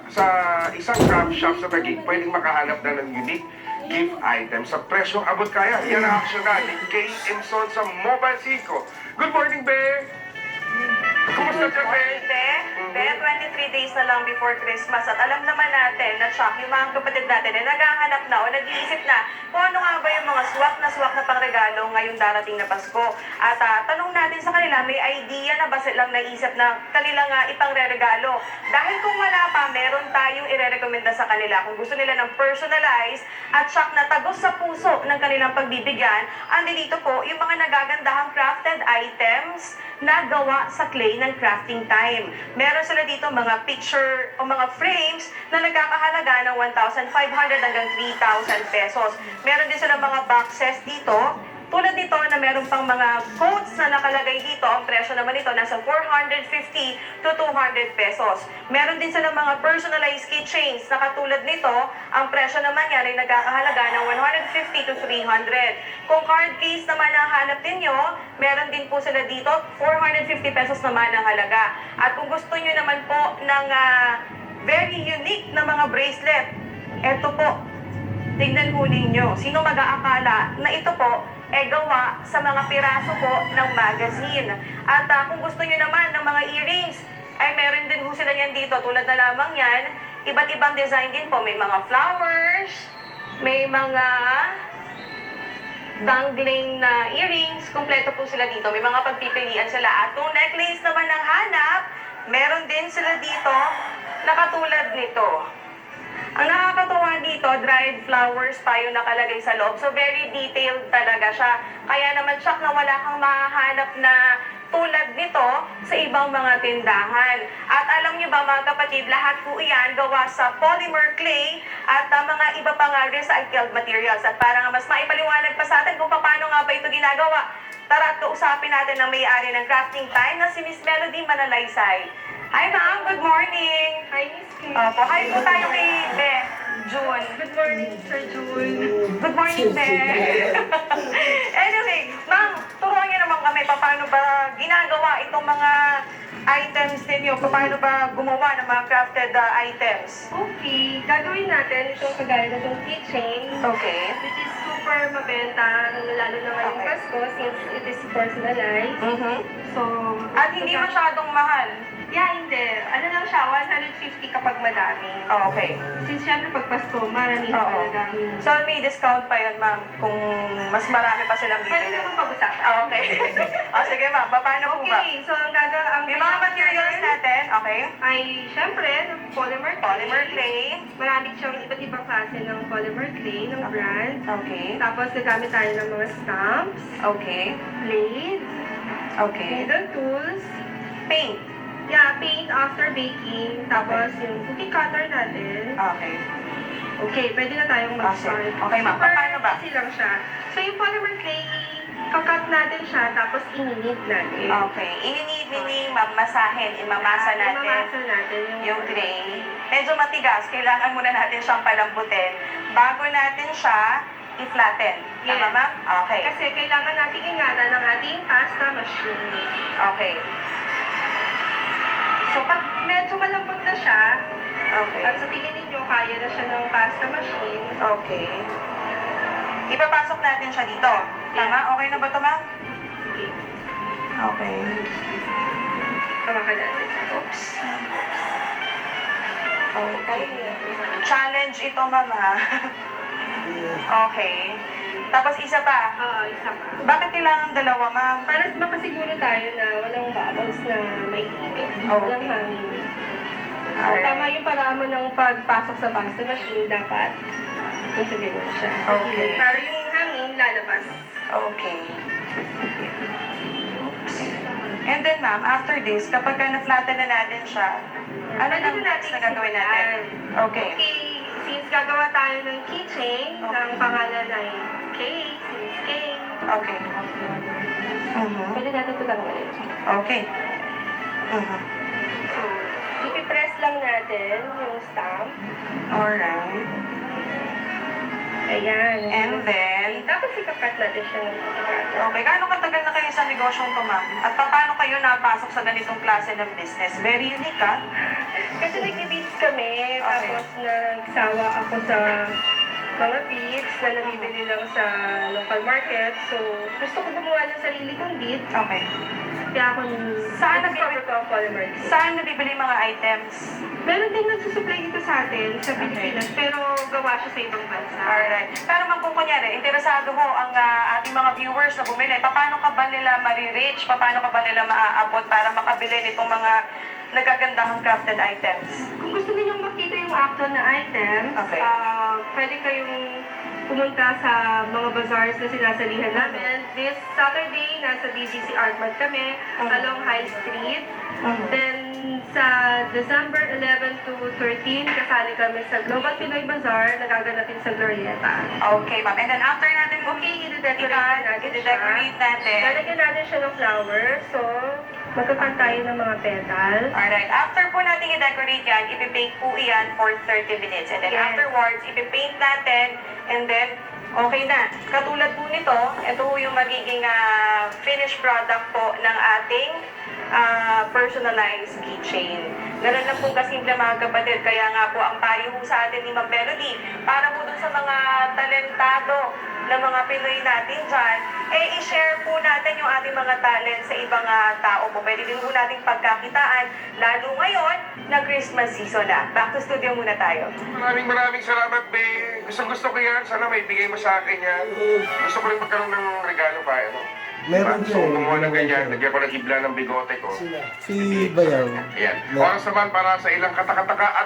sa isang craft shop sa Taguig, pwedeng makahanap na ng unique gift item sa presyong abot kaya. Yan ang aksyon natin. Kay Emson sa Mobile Seco. Good morning, Be! Kumusta ka, Be? Be, 23 days na lang before Christmas at alam naman natin na shock yung mga kapatid natin na naghahanap na o nag-iisip na kung ano nga ba yung mga swak na pangregalo ngayong darating na Pasko. At tanong natin sa kanila, may idea na ba silang naisip na kanila nga ipangre-regalo? Dahil kung wala pa, meron tayong ire-recommenda sa kanila. Kung gusto nila ng personalized at shock na tagos sa puso ng kanilang pagbibigyan, andi dito po yung mga nagagandahang crafted items na gawa sa clay ng Crafting Time. Meron sila dito mga picture o mga frames na nagkakahalaga ng 1,500 hanggang 3,000 pesos. Meron din sila mga boxes dito. Tulad nito na meron pang mga quotes na nakalagay dito. Ang presyo naman nito nasa 450 to 200 pesos. Meron din sila mga personalized keychains na katulad nito. Ang presyo naman yan ay nagkakahalaga ng 150 to 300. Kung card case naman ang hanap ninyo, meron din po sila dito 450 pesos naman ang halaga. At kung gusto nyo naman po ng very unique na mga bracelet, eto po, tingnan po ninyo. Sino mag-aakala na ito po gawa sa mga piraso po ng magazine. At kung gusto nyo naman ng mga earrings, ay meron din po sila yan dito. Tulad na lamang yan, iba't ibang design din po. May mga flowers, may mga dangling na earrings, kompleto po sila dito. May mga pagpipilian sila. At kung necklace naman ang hanap, meron din sila dito na katulad nito. Ang nakakatuwa dito, dried flowers pa yung nakalagay sa loob. So, very detailed talaga siya. Kaya naman shock na wala kang mahanap na tulad nito sa ibang mga tindahan. At alam niyo ba mga kapatid, lahat po iyan gawa sa polymer clay at mga iba pang recycled materials. At para nga mas maipaliwanag pa sa atin kung paano nga ba ito ginagawa, tara at kausapin natin ang may-ari ng Crafting Time na si Miss Melody Manalaysay. Hi ma'am, good morning! Hi, Miss Kim. Opo, hi po tayo kay Beth June. Good morning, Sir June. Good morning, Beth. Anyway, ma'am, turuan niyo naman kami paano ba ginagawa itong mga items ninyo, paano ba gumawa ng mga crafted items. Okay, gagawin natin itong kagaya na itong keychain. Okay. Which is super mabenta, lalo na ngayong Okay. Pasko since it is personalized. So, At hindi masyadong mahal. Yeah, hindi. Ano lang siya, 150 kapag madami. Okay. Since syempre pag Pasko, marami Oo. talagang... So, may discount pa yun, ma'am, kung mas marami pa silang Pwede bibili. naman pag-usapan. Okay. Sige, ma'am. Paano po ba? Okay, so ang May mga materials natin, okay? ay syempre, polymer clay. Polymer clay. Marami siyang iba't ibang klase ng polymer clay, ng brand. Okay. Tapos gagamit tayo ng mga stamps, Okay. blades, Okay. needle tools, Paint. yeah, paint after baking, tapos yung cookie cutter natin. Okay. Okay, pwede na tayong mag-start. Okay, ma'am. Super Paano ba? easy lang siya. So yung polymer clay, kakat natin siya, tapos ininit natin. Okay. Ininid, mamasahin, imamasa natin Mamasa natin yung clay. Medyo matigas. Kailangan muna natin siyang palambutin bago natin siya i-flatten. Tama, Yes. ma'am? Okay. Kasi kailangan natin ingatan ng ating pasta machine. Okay. So pag medyo malambot na siya, Okay. at sa tingin ninyo, kaya na siya ng pasta machine. Okay. Ipapasok natin siya dito. Tama? Okay na ba ito, ma'am? Sige, Okay. tamakan natin. Oops. Okay. Challenge ito, ma'am, ha? Okay. Tapos isa pa. Oo, isa pa. Bakit kailangan dalawa, ma'am? Para makasiguro tayo na walang bubbles na may ibig. Walang hangin. So, Alright. tama yung paraan mo ng pagpasok sa pasta machine, dapat nasa ganyan siya. Okay. Para yung hangin lalabas. Okay. Oops. And then, ma'am, after this, kapag na-flatten na natin siya, ano Pwede na next na gagawin natin? Okay. Okay, since gagawa tayo ng keychain, Okay. ng pangalan ay Kay, since Kay, Okay. pwede natin ito tanggalin. Okay. So, ipipress lang natin yung stamp. Alright. Ayan. And then, Tapos ikakat natin siya ng pagkakata. okay, gaano katagal na kayo sa negosyong to, ma'am? At paano kayo napasok sa ganitong klase ng business? Very unique, ha? Kasi nag-beats kami Tapos nagsawa ako sa mga beads na nabibili lang sa local market. So, gusto ko gumawa ng sarili kong bead. Okay. Kaya ako Saan nag-discover ko ang polymer bead. Saan nabibili mga items? Meron din nagsusupply dito sa atin, sa Pilipinas, pero gawa siya sa ibang bansa. Alright. Pero ma'am, kung kunyari, interesado ho ang ating mga viewers na bumili, paano ka ba nila marireach? Paano ka ba nila maaabot para makabili nitong mga nagagandahang crafted items? Kung gusto ninyong makita yung actual na items, Okay. Pwede kayong pumunta sa mga bazaars na sinasalihan namin. This Saturday, nasa BGC Art Mart kami, along High Street. Then, sa December 11 to 13, kasali kami sa Global Pinoy Bazaar, nagaganapin sa Glorieta. Okay, ma'am. And then after natin i-decorate natin. Lalagyan natin siya ng flowers, so magkakan tayo ng mga petals. Alright, after po natin i-decorate yan, ipipaint po yan for 30 minutes. And then Yes. afterwards, ipipaint natin, and then okay na. Katulad po nito, ito po yung magiging finished product po ng ating personalized keychain. Ganun lang po kasimple mga kapatid. Kaya nga po ang payo po sa atin ni Ma'am Melody, para po dun sa mga talentado na mga Pinoy natin dyan, i-share po natin yung ating mga talent sa ibang tao po. Pwede din po nating pagkakitaan, lalo ngayon na Christmas season na. Back to studio muna tayo. Maraming salamat, Be. Gusto ko yan. Sana may bigay mo sa akin yan. Gusto ko rin magkaroon ng regalo pa. Ano? Meron So, siya. kumuha ng ganyan. Lagyan ko ng hibla ng bigote ko. Si Bayaw. Ayan. Meron. Oras naman para sa ilang katakataka at